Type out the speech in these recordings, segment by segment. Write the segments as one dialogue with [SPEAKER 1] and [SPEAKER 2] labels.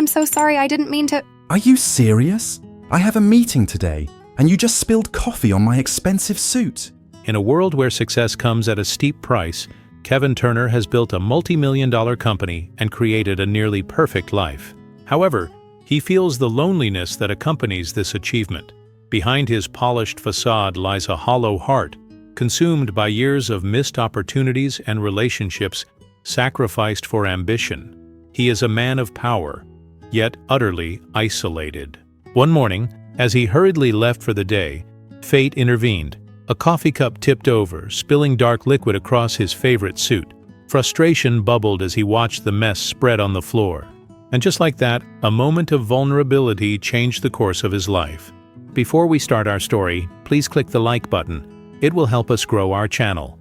[SPEAKER 1] so sorry, I didn't mean to.
[SPEAKER 2] Are you serious? I have a meeting today, and you just spilled coffee on my expensive suit.
[SPEAKER 3] In a world where success comes at a steep price, Kevin Turner has built a multi-million-dollar company and created a nearly perfect life. However, he feels the loneliness that accompanies this achievement. Behind his polished facade lies a hollow heart, consumed by years of missed opportunities and relationships sacrificed for ambition. He is a man of power, yet utterly isolated. One morning, as he hurriedly left for the day, fate intervened. A coffee cup tipped over, spilling dark liquid across his favorite suit. Frustration bubbled as he watched the mess spread on the floor. And just like that, a moment of vulnerability changed the course of his life. Before we start our story, please click the like button. It will help us grow our channel.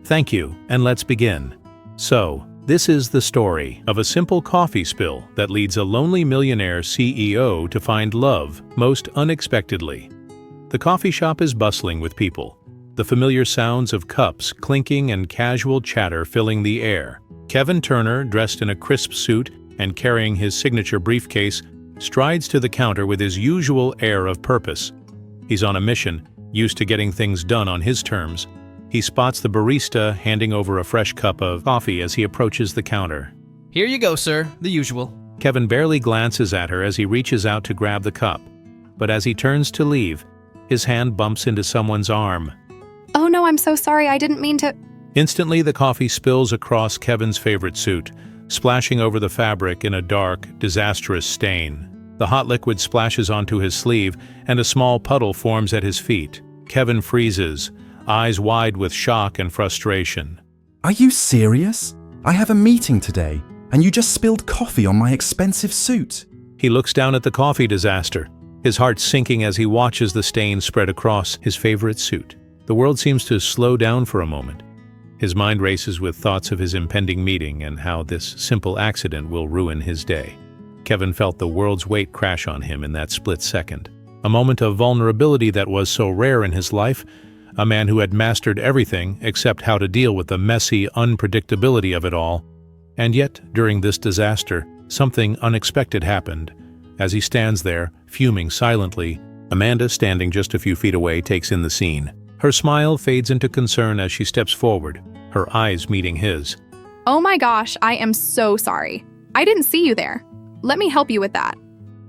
[SPEAKER 3] Thank you, and let's begin. So, this is the story of a simple coffee spill that leads a lonely millionaire CEO to find love most unexpectedly. The coffee shop is bustling with people, the familiar sounds of cups clinking and casual chatter filling the air. Kevin Turner, dressed in a crisp suit and carrying his signature briefcase, strides to the counter with his usual air of purpose. He's on a mission, used to getting things done on his terms. He spots the barista handing over a fresh cup of coffee as he approaches the counter.
[SPEAKER 4] Here you go, sir. The usual.
[SPEAKER 3] Kevin barely glances at her as he reaches out to grab the cup. But as he turns to leave, his hand bumps into someone's arm.
[SPEAKER 1] Oh no, I'm so sorry, I didn't mean to.
[SPEAKER 3] Instantly, the coffee spills across Kevin's favorite suit, splashing over the fabric in a dark, disastrous stain. The hot liquid splashes onto his sleeve, and a small puddle forms at his feet. Kevin freezes, eyes wide with shock and frustration.
[SPEAKER 2] Are you serious? I have a meeting today, and you just spilled coffee on my expensive suit.
[SPEAKER 3] He looks down at the coffee disaster, his heart sinking as he watches the stain spread across his favorite suit. The world seems to slow down for a moment. His mind races with thoughts of his impending meeting and how this simple accident will ruin his day. Kevin felt the world's weight crash on him in that split second. A moment of vulnerability that was so rare in his life, a man who had mastered everything except how to deal with the messy unpredictability of it all. And yet, during this disaster, something unexpected happened. As he stands there, fuming silently, Amanda, standing just a few feet away, takes in the scene. Her smile fades into concern as she steps forward, her eyes meeting his.
[SPEAKER 1] Oh my gosh, I am so sorry. I didn't see you there. Let me help you with that.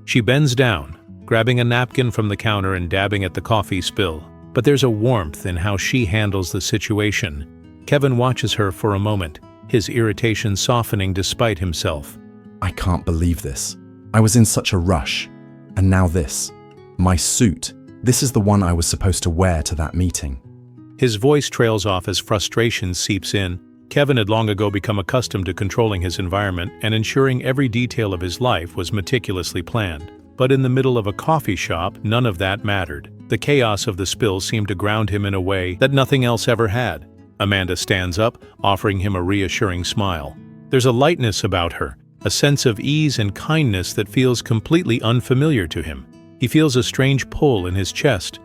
[SPEAKER 3] She bends down, grabbing a napkin from the counter and dabbing at the coffee spill. But there's a warmth in how she handles the situation. Kevin watches her for a moment, his irritation softening despite himself.
[SPEAKER 2] I can't believe this. I was in such a rush. And now this. My suit. This is the one I was supposed to wear to that meeting.
[SPEAKER 3] His voice trails off as frustration seeps in. Kevin had long ago become accustomed to controlling his environment and ensuring every detail of his life was meticulously planned. But in the middle of a coffee shop, none of that mattered. The chaos of the spill seemed to ground him in a way that nothing else ever had. Amanda stands up, offering him a reassuring smile. There's a lightness about her, a sense of ease and kindness that feels completely unfamiliar to him. He feels a strange pull in his chest,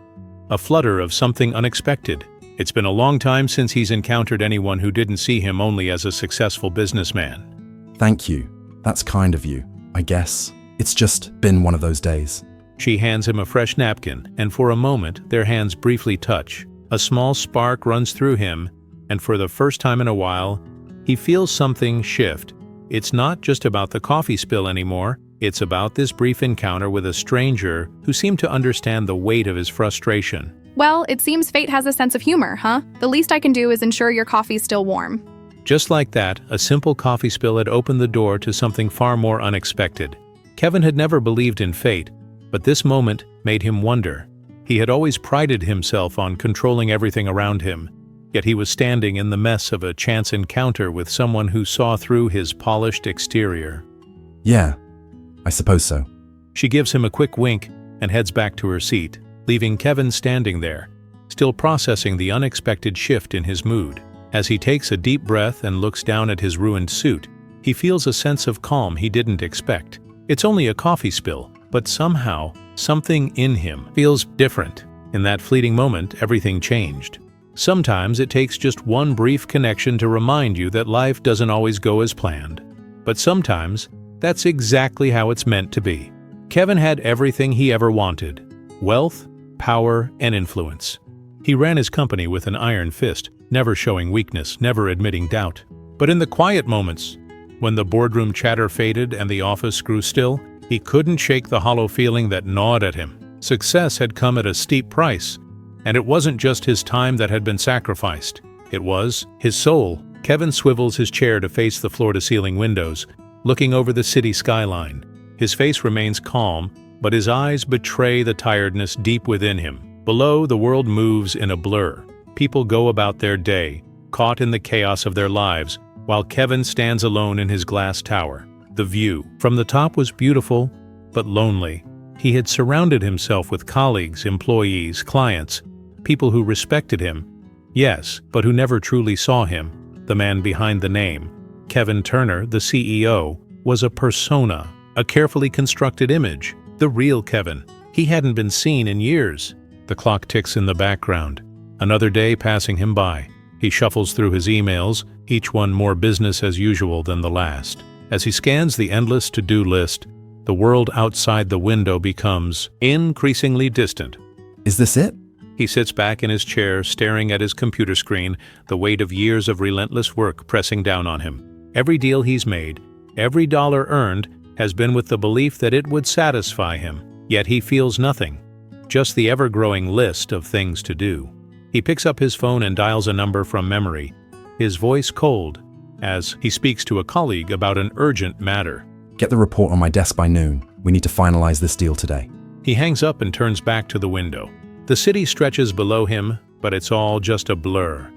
[SPEAKER 3] a flutter of something unexpected. It's been a long time since he's encountered anyone who didn't see him only as a successful businessman.
[SPEAKER 2] Thank you. That's kind of you, I guess. It's just been one of those days.
[SPEAKER 3] She hands him a fresh napkin, and for a moment, their hands briefly touch. A small spark runs through him, and for the first time in a while, he feels something shift. It's not just about the coffee spill anymore. It's about this brief encounter with a stranger who seemed to understand the weight of his frustration.
[SPEAKER 1] Well, it seems fate has a sense of humor, huh? The least I can do is ensure your coffee's still warm.
[SPEAKER 3] Just like that, a simple coffee spill had opened the door to something far more unexpected. Kevin had never believed in fate, but this moment made him wonder. He had always prided himself on controlling everything around him, yet he was standing in the mess of a chance encounter with someone who saw through his polished exterior.
[SPEAKER 2] Yeah, I suppose so.
[SPEAKER 3] She gives him a quick wink and heads back to her seat, leaving Kevin standing there, still processing the unexpected shift in his mood. As he takes a deep breath and looks down at his ruined suit, he feels a sense of calm he didn't expect. It's only a coffee spill, but somehow, something in him feels different. In that fleeting moment, everything changed. Sometimes it takes just one brief connection to remind you that life doesn't always go as planned. But sometimes, That's exactly how it's meant to be. Kevin had everything he ever wanted: wealth, power, and influence. He ran his company with an iron fist, never showing weakness, never admitting doubt. But in the quiet moments, when the boardroom chatter faded and the office grew still, he couldn't shake the hollow feeling that gnawed at him. Success had come at a steep price, and it wasn't just his time that had been sacrificed. It was his soul. Kevin swivels his chair to face the floor-to-ceiling windows, looking over the city skyline. His face remains calm, but his eyes betray the tiredness deep within him. Below, the world moves in a blur. People go about their day, caught in the chaos of their lives, while Kevin stands alone in his glass tower. The view from the top was beautiful, but lonely. He had surrounded himself with colleagues, employees, clients, people who respected him. Yes, but who never truly saw him. The man behind the name, Kevin Turner, the CEO, was a persona, a carefully constructed image. The real Kevin. He hadn't been seen in years. The clock ticks in the background. Another day passing him by. He shuffles through his emails, each one more business as usual than the last. As he scans the endless to-do list, the world outside the window becomes increasingly distant.
[SPEAKER 2] Is this it?
[SPEAKER 3] He sits back in his chair, staring at his computer screen, the weight of years of relentless work pressing down on him. Every deal he's made, every dollar earned, has been with the belief that it would satisfy him. Yet he feels nothing, just the ever-growing list of things to do. He picks up his phone and dials a number from memory, his voice cold, as he speaks to a colleague about an urgent matter.
[SPEAKER 2] Get the report on my desk by noon. We need to finalize this deal today.
[SPEAKER 3] He hangs up and turns back to the window. The city stretches below him, but it's all just a blur.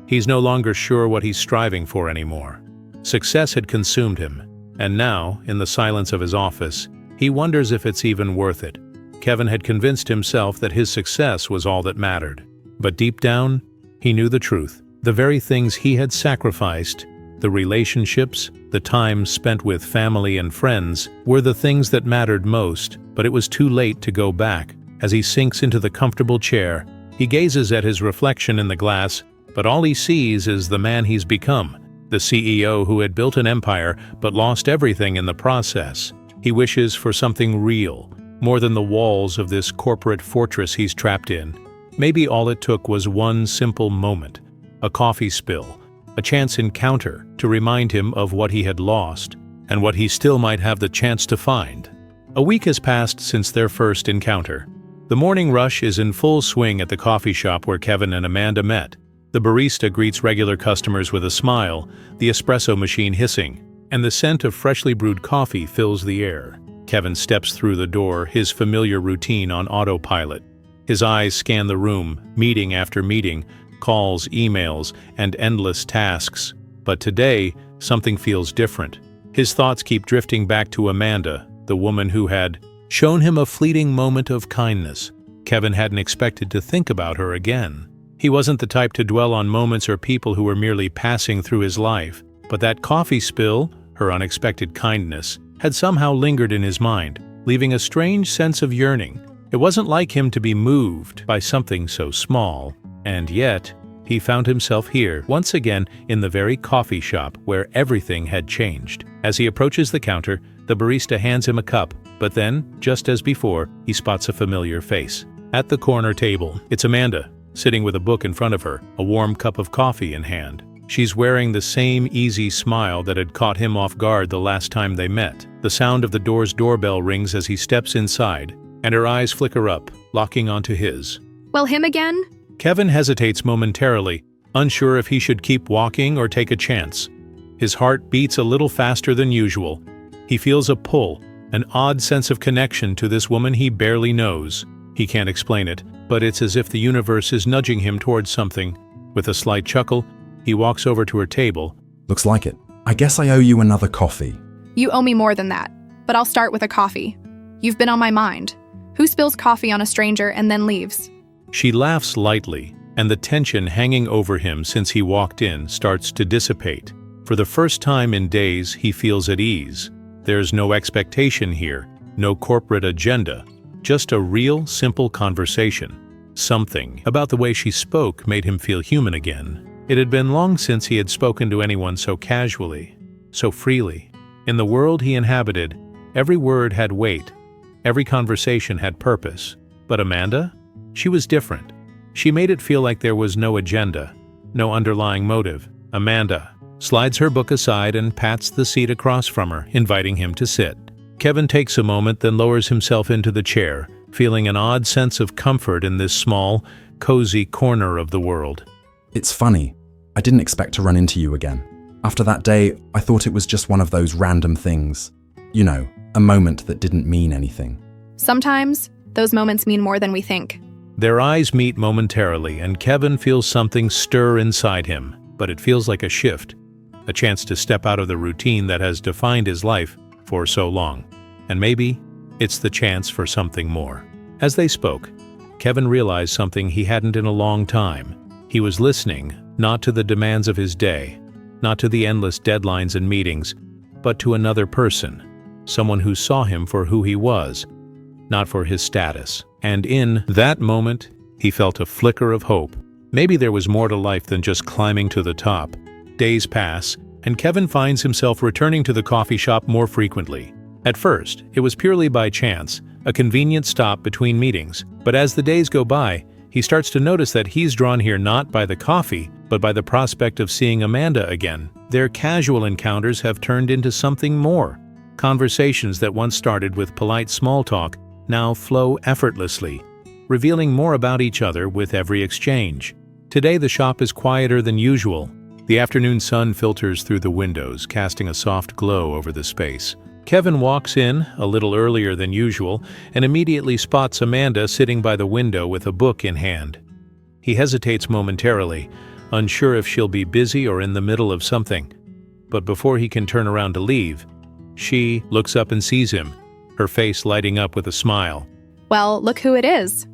[SPEAKER 3] He's no longer sure what he's striving for anymore. Success had consumed him, and now, in the silence of his office, he wonders if it's even worth it. Kevin had convinced himself that his success was all that mattered. But deep down, he knew the truth. The very things he had sacrificed, the relationships, the time spent with family and friends, were the things that mattered most. But it was too late to go back. As he sinks into the comfortable chair, he gazes at his reflection in the glass, but all he sees is the man he's become, the CEO who had built an empire but lost everything in the process. He wishes for something real, more than the walls of this corporate fortress he's trapped in. Maybe all it took was one simple moment, a coffee spill, a chance encounter to remind him of what he had lost and what he still might have the chance to find. A week has passed since their first encounter. The morning rush is in full swing at the coffee shop where Kevin and Amanda met. The barista greets regular customers with a smile, the espresso machine hissing, and the scent of freshly brewed coffee fills the air. Kevin steps through the door, his familiar routine on autopilot. His eyes scan the room, meeting after meeting, calls, emails, and endless tasks. But today, something feels different. His thoughts keep drifting back to Amanda, the woman who had shown him a fleeting moment of kindness. Kevin hadn't expected to think about her again. He wasn't the type to dwell on moments or people who were merely passing through his life. But that coffee spill, her unexpected kindness, had somehow lingered in his mind, leaving a strange sense of yearning. It wasn't like him to be moved by something so small. And yet, he found himself here, once again, in the very coffee shop where everything had changed. As he approaches the counter, the barista hands him a cup, but then, just as before, he spots a familiar face. At the corner table, it's Amanda, sitting with a book in front of her, a warm cup of coffee in hand. She's wearing the same easy smile that had caught him off guard the last time they met. The sound of the door's doorbell rings as he steps inside, and her eyes flicker up, locking onto his.
[SPEAKER 1] Well, him again?
[SPEAKER 3] Kevin hesitates momentarily, unsure if he should keep walking or take a chance. His heart beats a little faster than usual. He feels a pull, an odd sense of connection to this woman he barely knows. He can't explain it, but it's as if the universe is nudging him towards something. With a slight chuckle, he walks over to her table.
[SPEAKER 2] Looks like it. I guess I owe you another coffee.
[SPEAKER 1] You owe me more than that, but I'll start with a coffee. You've been on my mind. Who spills coffee on a stranger and then leaves?
[SPEAKER 3] She laughs lightly, and the tension hanging over him since he walked in starts to dissipate. For the first time in days, he feels at ease. There's no expectation here, no corporate agenda, just a real, simple conversation. Something about the way she spoke made him feel human again. It had been long since he had spoken to anyone so casually, so freely. In the world he inhabited, every word had weight, every conversation had purpose. But Amanda? She was different. She made it feel like there was no agenda, no underlying motive. Amanda slides her book aside and pats the seat across from her, inviting him to sit. Kevin takes a moment, then lowers himself into the chair, feeling an odd sense of comfort in this small, cozy corner of the world.
[SPEAKER 2] It's funny. I didn't expect to run into you again. After that day, I thought it was just one of those random things. You know, a moment that didn't mean anything.
[SPEAKER 1] Sometimes, those moments mean more than we think.
[SPEAKER 3] Their eyes meet momentarily, and Kevin feels something stir inside him, but it feels like a shift, a chance to step out of the routine that has defined his life for so long. And maybe it's the chance for something more. As they spoke, Kevin realized something he hadn't in a long time. He was listening, not to the demands of his day, not to the endless deadlines and meetings, but to another person, someone who saw him for who he was, not for his status. And in that moment, he felt a flicker of hope. Maybe there was more to life than just climbing to the top. Days pass, and Kevin finds himself returning to the coffee shop more frequently. At first, it was purely by chance, a convenient stop between meetings. But as the days go by, he starts to notice that he's drawn here not by the coffee, but by the prospect of seeing Amanda again. Their casual encounters have turned into something more. Conversations that once started with polite small talk now flow effortlessly, revealing more about each other with every exchange. Today the shop is quieter than usual. The afternoon sun filters through the windows, casting a soft glow over the space. Kevin walks in a little earlier than usual and immediately spots Amanda sitting by the window with a book in hand. He hesitates momentarily, unsure if she'll be busy or in the middle of something. But before he can turn around to leave, she looks up and sees him, her face lighting up with a smile.
[SPEAKER 1] Well, look who it is.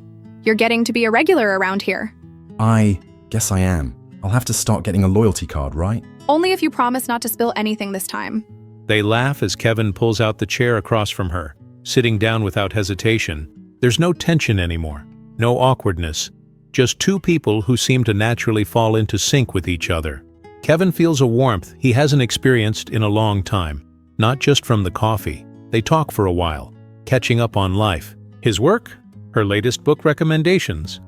[SPEAKER 1] You're getting to be a regular around here.
[SPEAKER 2] I guess I am. I'll have to start getting a loyalty card, right?
[SPEAKER 1] Only if you promise not to spill anything this time.
[SPEAKER 3] They laugh as Kevin pulls out the chair across from her, sitting down without hesitation. There's no tension anymore, no awkwardness, just two people who seem to naturally fall into sync with each other. Kevin feels a warmth he hasn't experienced in a long time, not just from the coffee. They talk for a while, catching up on life. His work? Her latest book recommendations.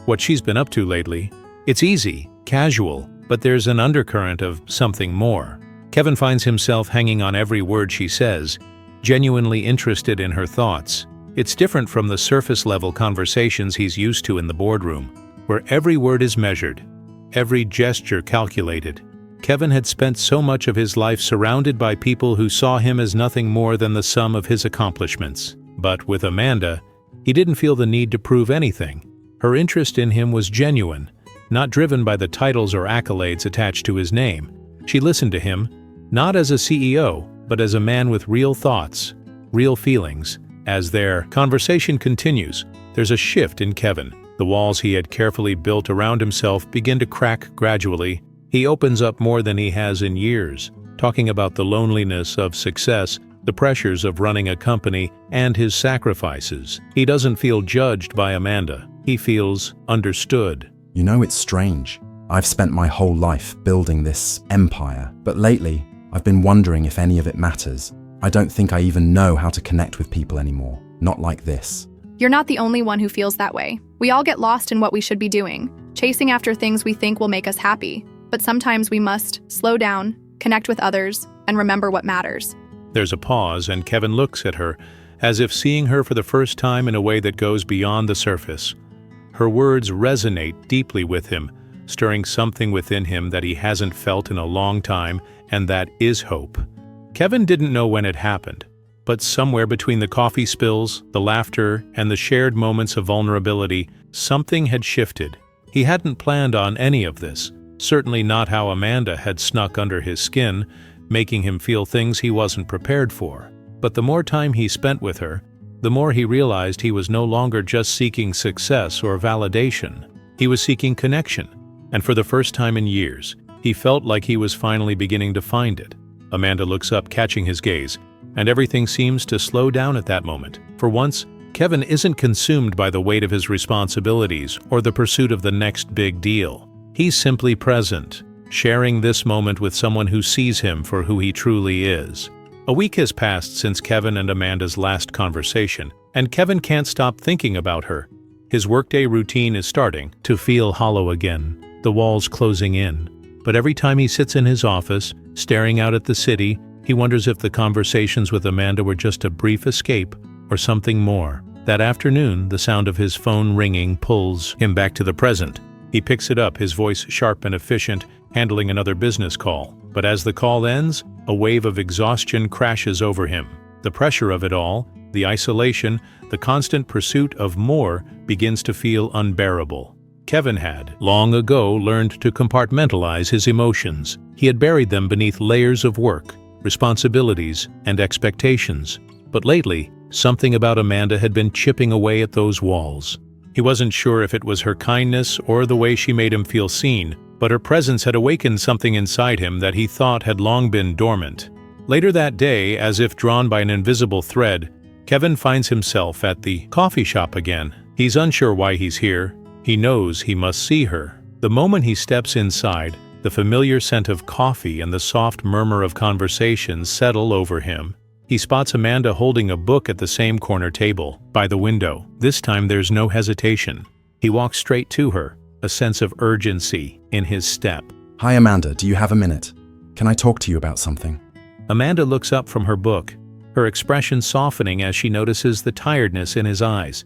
[SPEAKER 3] What she's been up to lately. It's easy, casual, but there's an undercurrent of something more. Kevin finds himself hanging on every word she says, genuinely interested in her thoughts. It's different from the surface-level conversations he's used to in the boardroom, where every word is measured, every gesture calculated. Kevin had spent so much of his life surrounded by people who saw him as nothing more than the sum of his accomplishments. But with Amanda, he didn't feel the need to prove anything. Her interest in him was genuine, not driven by the titles or accolades attached to his name. She listened to him, not as a CEO, but as a man with real thoughts, real feelings. As their conversation continues, there's a shift in Kevin. The walls he had carefully built around himself begin to crack gradually. He opens up more than he has in years, talking about the loneliness of success, the pressures of running a company, and his sacrifices. He doesn't feel judged by Amanda. He feels understood.
[SPEAKER 2] You know, it's strange. I've spent my whole life building this empire, but lately, I've been wondering if any of it matters. I don't think I even know how to connect with people anymore. Not like this.
[SPEAKER 1] You're not the only one who feels that way. We all get lost in what we should be doing, chasing after things we think will make us happy. But sometimes we must slow down, connect with others, and remember what matters.
[SPEAKER 3] There's a pause, and Kevin looks at her, as if seeing her for the first time in a way that goes beyond the surface. Her words resonate deeply with him, stirring something within him that he hasn't felt in a long time, and that is hope. Kevin didn't know when it happened, but somewhere between the coffee spills, the laughter, and the shared moments of vulnerability, something had shifted. He hadn't planned on any of this. Certainly not how Amanda had snuck under his skin, making him feel things he wasn't prepared for. But the more time he spent with her, the more he realized he was no longer just seeking success or validation. He was seeking connection, and for the first time in years, he felt like he was finally beginning to find it. Amanda looks up, catching his gaze, and everything seems to slow down at that moment. For once, Kevin isn't consumed by the weight of his responsibilities or the pursuit of the next big deal. He's simply present, sharing this moment with someone who sees him for who he truly is. A week has passed since Kevin and Amanda's last conversation, and Kevin can't stop thinking about her. His workday routine is starting to feel hollow again, the walls closing in. But every time he sits in his office, staring out at the city, he wonders if the conversations with Amanda were just a brief escape or something more. That afternoon, the sound of his phone ringing pulls him back to the present. He picks it up, his voice sharp and efficient, handling another business call. But as the call ends, a wave of exhaustion crashes over him. The pressure of it all, the isolation, the constant pursuit of more begins to feel unbearable. Kevin had, long ago, learned to compartmentalize his emotions. He had buried them beneath layers of work, responsibilities, and expectations. But lately, something about Amanda had been chipping away at those walls. He wasn't sure if it was her kindness or the way she made him feel seen, but her presence had awakened something inside him that he thought had long been dormant. Later that day, as if drawn by an invisible thread, Kevin finds himself at the coffee shop again. He's unsure why he's here. He knows he must see her. The moment he steps inside, the familiar scent of coffee and the soft murmur of conversation settle over him. He spots Amanda holding a book at the same corner table, by the window. This time there's no hesitation. He walks straight to her, a sense of urgency in his step.
[SPEAKER 2] Hi Amanda, do you have a minute? Can I talk to you about something?
[SPEAKER 3] Amanda looks up from her book, her expression softening as she notices the tiredness in his eyes.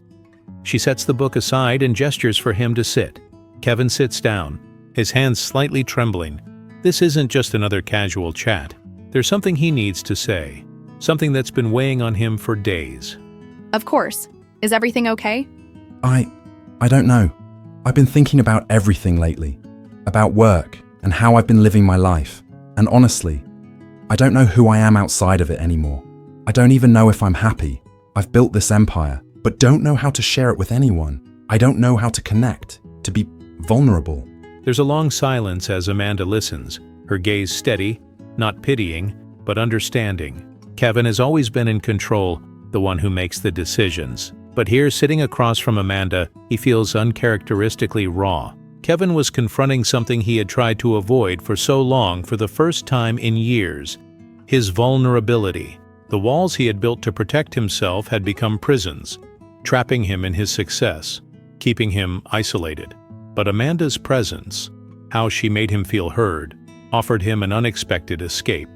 [SPEAKER 3] She sets the book aside and gestures for him to sit. Kevin sits down, his hands slightly trembling. This isn't just another casual chat. There's something he needs to say, something that's been weighing on him for days.
[SPEAKER 1] Of course. Is everything okay?
[SPEAKER 2] I don't know. I've been thinking about everything lately, about work and how I've been living my life. And honestly, I don't know who I am outside of it anymore. I don't even know if I'm happy. I've built this empire, but don't know how to share it with anyone. I don't know how to connect, to be vulnerable.
[SPEAKER 3] There's a long silence as Amanda listens, her gaze steady, not pitying, but understanding. Kevin has always been in control, the one who makes the decisions. But here, sitting across from Amanda, he feels uncharacteristically raw. Kevin was confronting something he had tried to avoid for so long for the first time in years. His vulnerability. The walls he had built to protect himself had become prisons, trapping him in his success, keeping him isolated. But Amanda's presence, how she made him feel heard, offered him an unexpected escape.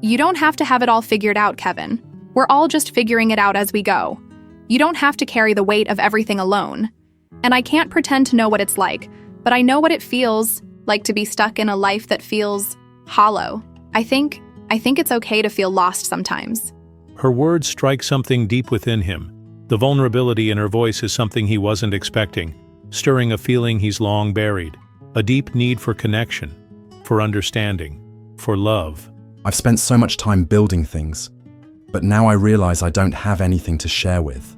[SPEAKER 1] You don't have to have it all figured out, Kevin. We're all just figuring it out as we go. You don't have to carry the weight of everything alone. And I can't pretend to know what it's like, but I know what it feels like to be stuck in a life that feels hollow. I think it's okay to feel lost sometimes.
[SPEAKER 3] Her words strike something deep within him. The vulnerability in her voice is something he wasn't expecting, stirring a feeling he's long buried, a deep need for connection, for understanding, for love.
[SPEAKER 2] I've spent so much time building things, but now I realize I don't have anything to share with.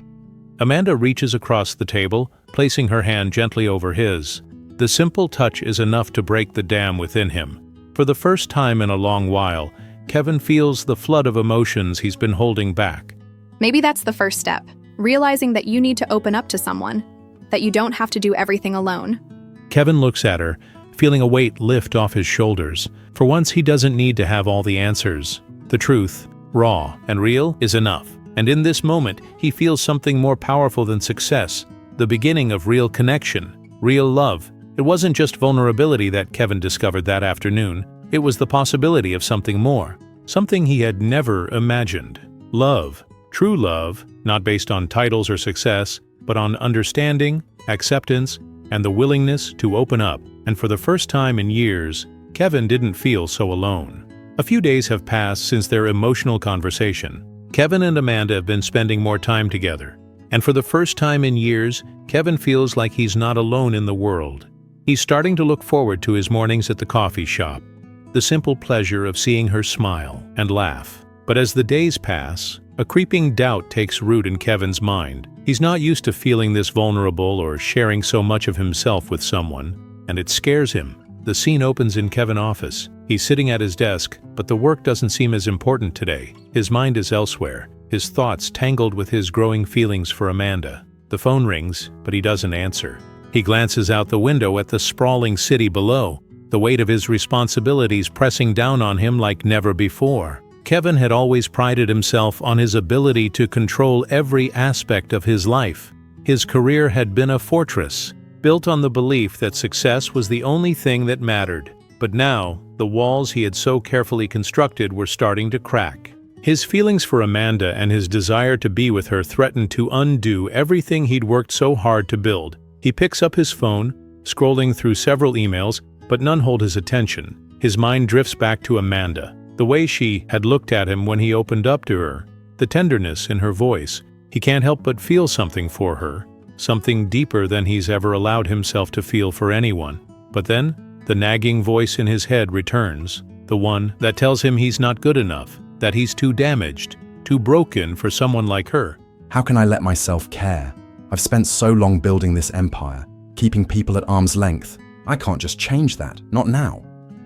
[SPEAKER 3] Amanda reaches across the table, placing her hand gently over his. The simple touch is enough to break the dam within him. For the first time in a long while, Kevin feels the flood of emotions he's been holding back.
[SPEAKER 1] Maybe that's the first step, realizing that you need to open up to someone, that you don't have to do everything alone.
[SPEAKER 3] Kevin looks at her, feeling a weight lift off his shoulders. For once, he doesn't need to have all the answers. The truth, raw and real, is enough. And in this moment, he feels something more powerful than success, the beginning of real connection, real love. It wasn't just vulnerability that Kevin discovered that afternoon. It was the possibility of something more, something he had never imagined. Love, true love, not based on titles or success, but on understanding, acceptance, and the willingness to open up. And for the first time in years, Kevin didn't feel so alone. A few days have passed since their emotional conversation. Kevin and Amanda have been spending more time together. And for the first time in years, Kevin feels like he's not alone in the world. He's starting to look forward to his mornings at the coffee shop, the simple pleasure of seeing her smile and laugh. But as the days pass, a creeping doubt takes root in Kevin's mind. He's not used to feeling this vulnerable or sharing so much of himself with someone, and it scares him. The scene opens in Kevin's office. He's sitting at his desk, but the work doesn't seem as important today. His mind is elsewhere, his thoughts tangled with his growing feelings for Amanda. The phone rings, but he doesn't answer. He glances out the window at the sprawling city below, the weight of his responsibilities pressing down on him like never before. Kevin had always prided himself on his ability to control every aspect of his life. His career had been a fortress, built on the belief that success was the only thing that mattered. But now, the walls he had so carefully constructed were starting to crack. His feelings for Amanda and his desire to be with her threatened to undo everything he'd worked so hard to build. He picks up his phone, scrolling through several emails, but none hold his attention. His mind drifts back to Amanda, the way she had looked at him when he opened up to her, the tenderness in her voice. He can't help but feel something for her, something deeper than he's ever allowed himself to feel for anyone. But then, the nagging voice in his head returns, the one that tells him he's not good enough, that he's too damaged, too broken for someone like her.
[SPEAKER 2] How can I let myself care? I've spent so long building this empire, keeping people at arm's length. I can't just change that, not now.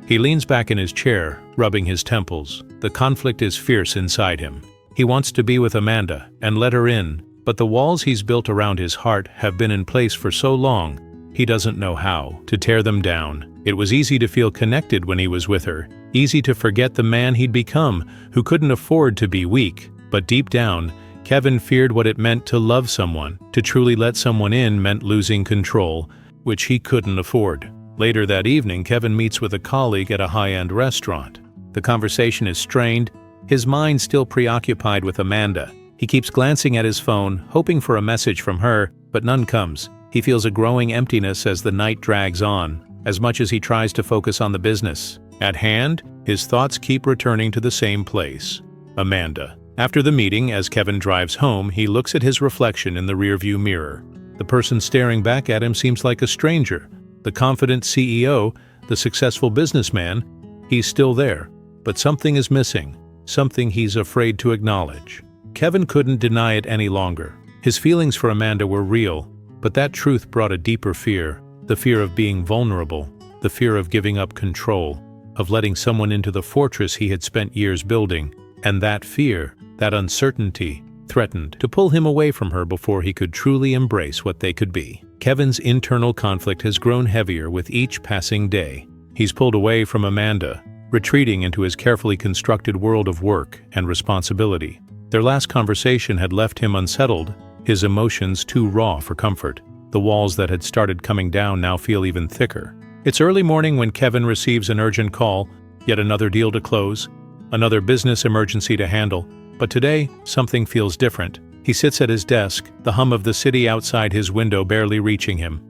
[SPEAKER 3] He leans back in his chair, rubbing his temples. The conflict is fierce inside him. He wants to be with Amanda and let her in, but the walls he's built around his heart have been in place for so long, he doesn't know how to tear them down. It was easy to feel connected when he was with her, easy to forget the man he'd become, who couldn't afford to be weak. But deep down, Kevin feared what it meant to love someone. To truly let someone in meant losing control, which he couldn't afford. Later that evening, Kevin meets with a colleague at a high-end restaurant. The conversation is strained, his mind still preoccupied with Amanda. He keeps glancing at his phone, hoping for a message from her, but none comes. He feels a growing emptiness as the night drags on. As much as he tries to focus on the business at hand, his thoughts keep returning to the same place, Amanda. After the meeting, as Kevin drives home, he looks at his reflection in the rearview mirror. The person staring back at him seems like a stranger. The confident CEO, the successful businessman, he's still there, but something is missing, something he's afraid to acknowledge. Kevin couldn't deny it any longer. His feelings for Amanda were real, but that truth brought a deeper fear. The fear of being vulnerable, the fear of giving up control, of letting someone into the fortress he had spent years building. And that fear, that uncertainty, threatened to pull him away from her before he could truly embrace what they could be. Kevin's internal conflict has grown heavier with each passing day. He's pulled away from Amanda, retreating into his carefully constructed world of work and responsibility. Their last conversation had left him unsettled, his emotions too raw for comfort. The walls that had started coming down now feel even thicker. It's early morning when Kevin receives an urgent call, yet another deal to close, another business emergency to handle. But today, something feels different. He sits at his desk, the hum of the city outside his window barely reaching him.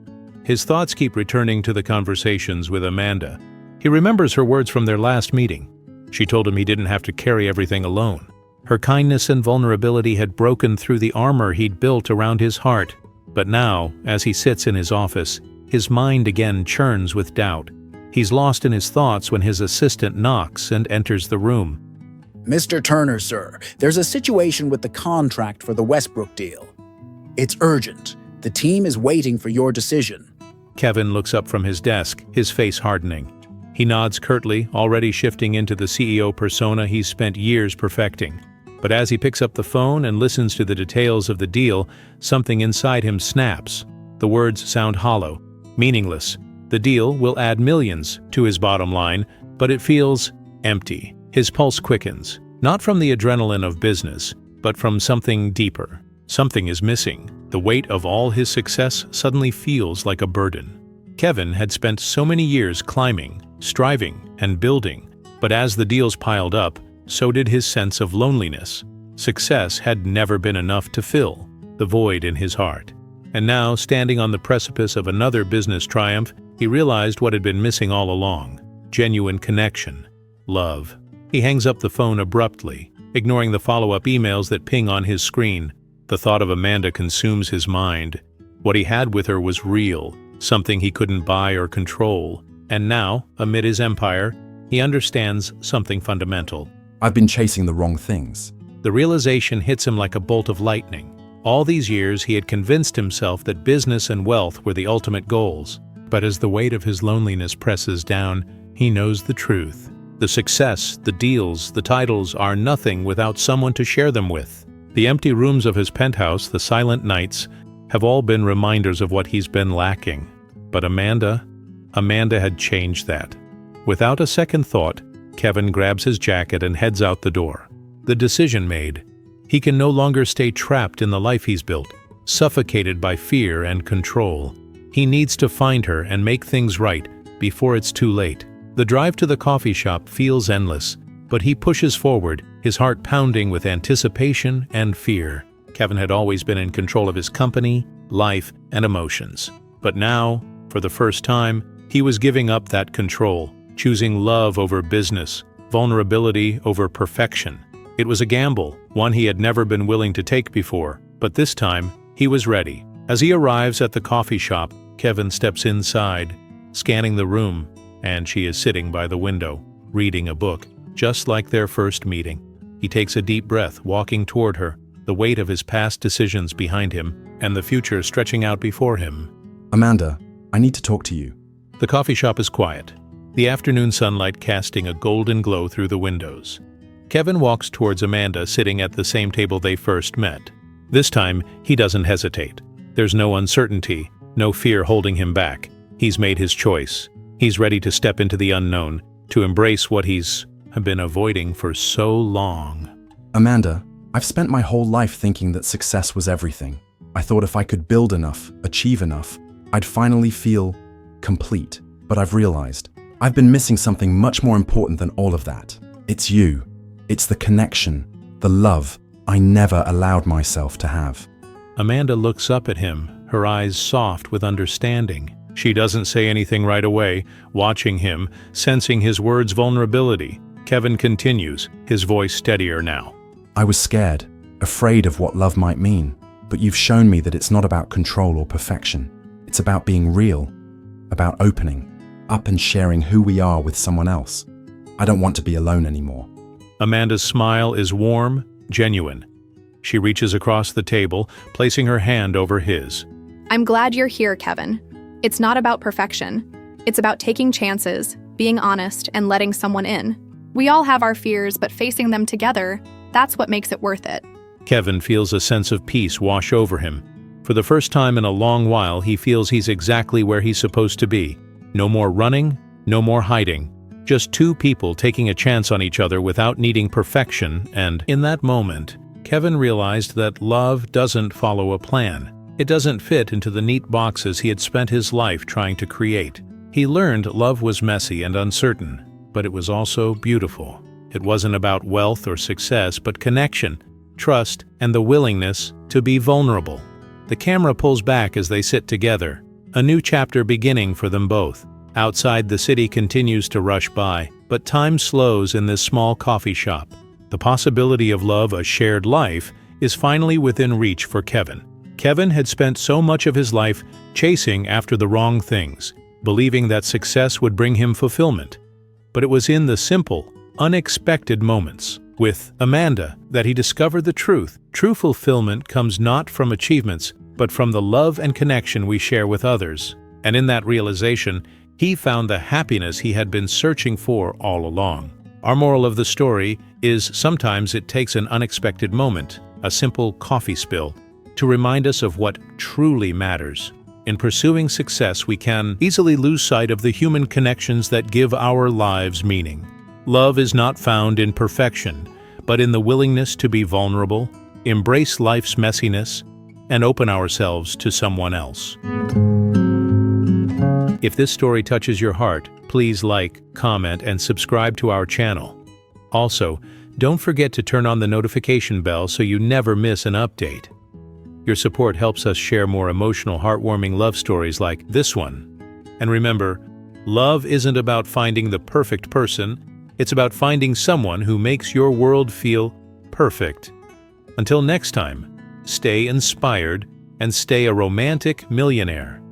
[SPEAKER 3] His thoughts keep returning to the conversations with Amanda. He remembers her words from their last meeting. She told him he didn't have to carry everything alone. Her kindness and vulnerability had broken through the armor he'd built around his heart. But now, as he sits in his office, his mind again churns with doubt. He's lost in his thoughts when his assistant knocks and enters the room.
[SPEAKER 5] Mr. Turner, sir, there's a situation with the contract for the Westbrook deal. It's urgent. The team is waiting for your decision.
[SPEAKER 3] Kevin looks up from his desk, his face hardening. He nods curtly, already shifting into the CEO persona he's spent years perfecting. But as he picks up the phone and listens to the details of the deal, something inside him snaps. The words sound hollow, meaningless. The deal will add millions to his bottom line, but it feels empty. His pulse quickens, not from the adrenaline of business, but from something deeper. Something is missing. The weight of all his success suddenly feels like a burden. Kevin had spent so many years climbing, striving, and building, but as the deals piled up, so did his sense of loneliness. Success had never been enough to fill the void in his heart. And now, standing on the precipice of another business triumph, he realized what had been missing all along: genuine connection, love. He hangs up the phone abruptly, ignoring the follow-up emails that ping on his screen. The thought of Amanda consumes his mind. What he had with her was real, something he couldn't buy or control. And now, amid his empire, he understands something fundamental.
[SPEAKER 2] I've been chasing the wrong things.
[SPEAKER 3] The realization hits him like a bolt of lightning. All these years he had convinced himself that business and wealth were the ultimate goals. But as the weight of his loneliness presses down, he knows the truth. The success, the deals, the titles are nothing without someone to share them with. The empty rooms of his penthouse, the silent nights, have all been reminders of what he's been lacking. But Amanda had changed that. Without a second thought, Kevin grabs his jacket and heads out the door. the decision made. He can no longer stay trapped in the life he's built, suffocated by fear and control. He needs to find her and make things right before it's too late. The drive to the coffee shop feels endless, but he pushes forward, his heart pounding with anticipation and fear. Kevin had always been in control of his company, life, and emotions. But now, for the first time, he was giving up that control, choosing love over business, vulnerability over perfection. It was a gamble, one he had never been willing to take before, but this time, he was ready. As he arrives at the coffee shop, Kevin steps inside, scanning the room, and she is sitting by the window, reading a book, just like their first meeting. He takes a deep breath, walking toward her, the weight of his past decisions behind him, and the future stretching out before him.
[SPEAKER 2] Amanda, I need to talk to you.
[SPEAKER 3] The coffee shop is quiet, the afternoon sunlight casting a golden glow through the windows. Kevin walks towards Amanda, sitting at the same table they first met. This time, he doesn't hesitate. There's no uncertainty, no fear holding him back. He's made his choice. He's ready to step into the unknown, to embrace what he's been avoiding for so long.
[SPEAKER 2] Amanda, I've spent my whole life thinking that success was everything. I thought if I could build enough, achieve enough, I'd finally feel complete. But I've realized I've been missing something much more important than all of that. It's you. It's the connection, the love I never allowed myself to have.
[SPEAKER 3] Amanda looks up at him, her eyes soft with understanding. She doesn't say anything right away, watching him, sensing his words' vulnerability. Kevin continues, his voice steadier now.
[SPEAKER 2] I was scared, afraid of what love might mean, but you've shown me that it's not about control or perfection. It's about being real, about opening up and sharing who we are with someone else. I don't want to be alone anymore.
[SPEAKER 3] Amanda's smile is warm, genuine. She reaches across the table, placing her hand over his.
[SPEAKER 1] I'm glad you're here, Kevin. It's not about perfection. It's about taking chances, being honest, and letting someone in. We all have our fears, but facing them together, that's what makes it worth it.
[SPEAKER 3] Kevin feels a sense of peace wash over him. For the first time in a long while, he feels he's exactly where he's supposed to be. No more running, no more hiding. Just two people taking a chance on each other without needing perfection, and in that moment, Kevin realized that love doesn't follow a plan. It doesn't fit into the neat boxes he had spent his life trying to create. He learned love was messy and uncertain, but it was also beautiful. It wasn't about wealth or success, but connection, trust, and the willingness to be vulnerable. The camera pulls back as they sit together, a new chapter beginning for them both. Outside, the city continues to rush by, but time slows in this small coffee shop. The possibility of love, a shared life, is finally within reach for Kevin. Kevin had spent so much of his life chasing after the wrong things, believing that success would bring him fulfillment. But it was in the simple, unexpected moments with Amanda that he discovered the truth. True fulfillment comes not from achievements, but from the love and connection we share with others. And in that realization, he found the happiness he had been searching for all along. Our moral of the story is sometimes it takes an unexpected moment, a simple coffee spill, to remind us of what truly matters. In pursuing success, we can easily lose sight of the human connections that give our lives meaning. Love is not found in perfection, but in the willingness to be vulnerable, embrace life's messiness, and open ourselves to someone else. If this story touches your heart, please like, comment, and subscribe to our channel. Also, don't forget to turn on the notification bell so you never miss an update. Your support helps us share more emotional, heartwarming love stories like this one. And remember, love isn't about finding the perfect person, it's about finding someone who makes your world feel perfect. Until next time, stay inspired and stay a romantic millionaire.